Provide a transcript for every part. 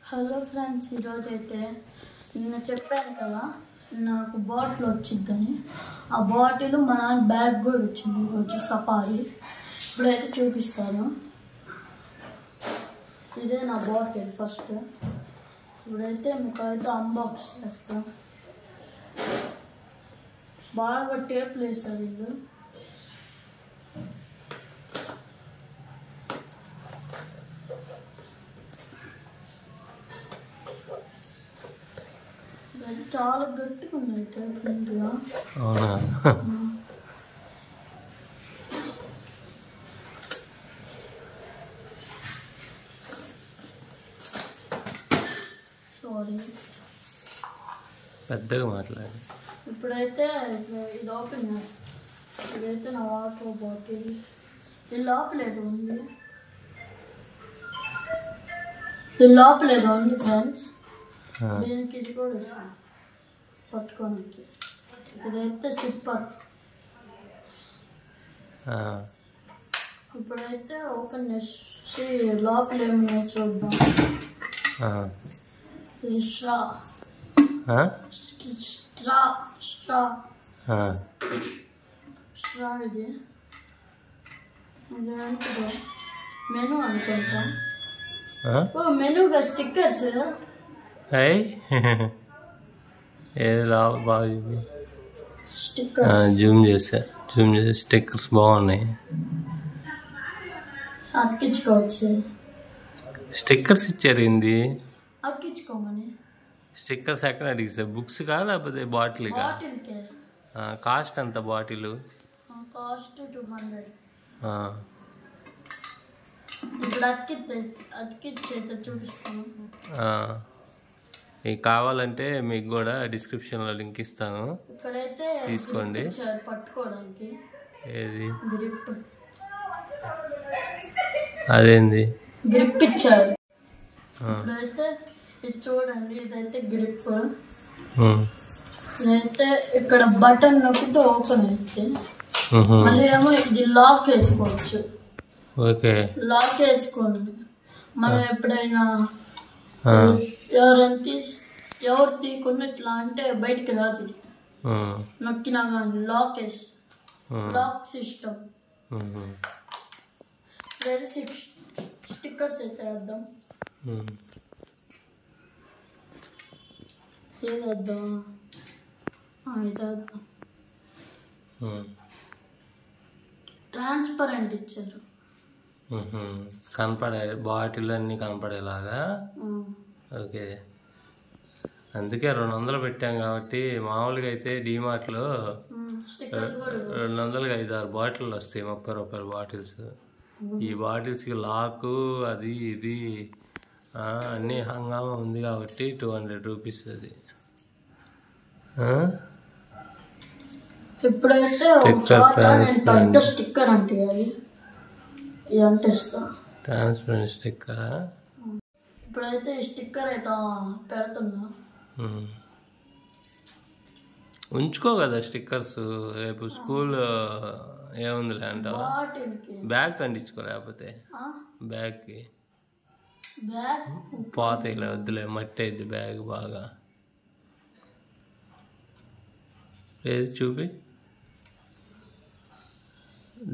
Hello friends, ఈరోజు అయితే నిన్న చెప్పాను కదా నాకు బాటిల్ వచ్చిందని. ఆ బాటిల్ మా నాన్న బ్యాగ్ కూడా వచ్చింది ఈరోజు సఫారీ. ఇప్పుడైతే చూపిస్తాను. ఇదే నా బాటిల్. ఫస్ట్ ఇప్పుడైతే మీకు అయితే అన్బాక్స్ చేస్తాం. బాగా టేప్ వేస్తారు వీళ్ళు. చాలా గట్టిగా ఉన్నాయి టేప్ ఇంట్లో. సారీ, పెద్దగా మాట్లాడి. ఇప్పుడైతే ఇది ఓపెన్ చేస్తాను. ఇదైతే నా వాటర్ బాటిల్. ఇది లోపలేదో ఉంది, ఫ్రెండ్స్. దీనికి ఇది కూడా ఇస్తాను పట్టుకోనికి. ఇదైతే సిప్పర్. ఇప్పుడైతే ఓపెన్ చేసి లోపల ఏమన్నా చూద్దాం. ఇది స్ట్రా. ఇది ఇదేంటిదో మెనూ అనుకుంటా. ఓ మెనూగా స్టిక్కర్స్. జూమ్ చేసి స్టిక్కర్స్ బాగున్నాయి. అతికించుకోవచ్చు. స్టిక్కర్స్ ఇచ్చారు. ఏంది అతికించుకోమని? స్టిక్కర్స్ ఎక్కడ అడిగిస్తారు? బుక్స్ కా లేకపోతే బాటిల్ కా? కాస్ట్ ఎంత బాటిల్? కాస్ట్ 200. ఇప్పుడు అతికిచ్చేది చూపిస్తాను. మీకు కావాలంటే మీకు కూడా డిస్క్రిప్షన్లో లింక్ ఇస్తాను, ఇక్కడైతే తీసుకోండి. పట్టుకోవడానికి ఏది గ్రిప్. అదేంది గ్రిప్ ఇచ్చారు. ఇప్పుడైతే ఇది చూడండి, ఇదైతే గ్రిప్. ఇదైతే ఇక్కడ బటన్ నొక్కితే ఓపెన్ అయితే, మళ్ళీ ఏమో ఇది లాక్ వేసుకోవచ్చు. ఓకే, లాక్ వేసుకోండి. మనం ఎప్పుడైనా ఎవరు తీయకుండా ఇట్లా అంటే బయటికి రాదు. నొక్కినా కానీ లాక్ సిస్టమ్. వేరే స్టిక్కర్స్ అయితే వేద్దాం. ఏదేద్దాం? ఇదేద్దాం. ట్రాన్స్పరెంట్ ఇచ్చారు. కనపడే బాటిల్ అన్నీ కనపడేలాగా. ఓకే, అందుకే 200 పెట్టాం కాబట్టి. మామూలుగా అయితే డీమార్ట్లో 200కి 5-6 బాటిల్ వస్తాయి, 30 రూపాయల బాటిల్స్. ఈ బాటిల్స్కి లాకు అది ఇది అన్నీ హంగామా ఉంది కాబట్టి 200 రూపీస్ అది. ఇప్పుడైతే పెద్ద స్టిక్కర్ అంటే ట్రాన్స్పరెంట్ స్టిక్కరా? ఇప్పుడైతే ఈ స్టిక్కర్ అయితే పెడుతున్నా. ఉంచుకో కదా స్టిక్కర్స్, రేపు స్కూల్ ఏముందిలే అంటావా? బ్యాగ్ కంటించుకో, లేకపోతే బ్యాగ్కి పోతాయి. వద్దులే, మట్టి అయింది బ్యాగ్ బాగా. లేదు చూపి,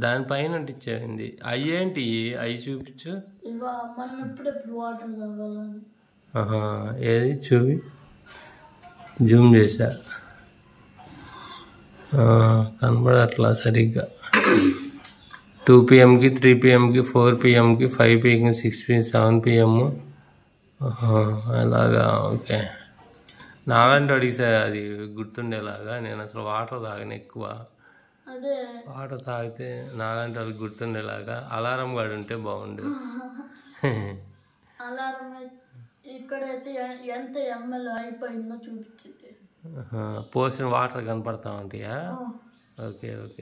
దానిపైన అంటించేది. అయ్యేంటి అవి చూపించు. ఏది చూపి, జూమ్ చేసా, కనబడట్లా సరిగ్గా. 2 PM, 3 PM, 4 PM, 5 PM, 6 PM, 7 PM. అలాగా. ఓకే, నాలాంటి అడిగిసా అది గుర్తుండేలాగా. నేను అసలు వాటర్ తాగను ఎక్కువ. వాటర్ తాగితే నాలాంటి వాళ్ళకి గుర్తుండేలాగా అలారం గాడు ఉంటే బాగుండు. అలారం ఇక్కడైతే ఎంత ml అయిపోయిందో చూపించింది. పోసిన వాటర్ కనపడతా ఉంటాయా? Okay okay.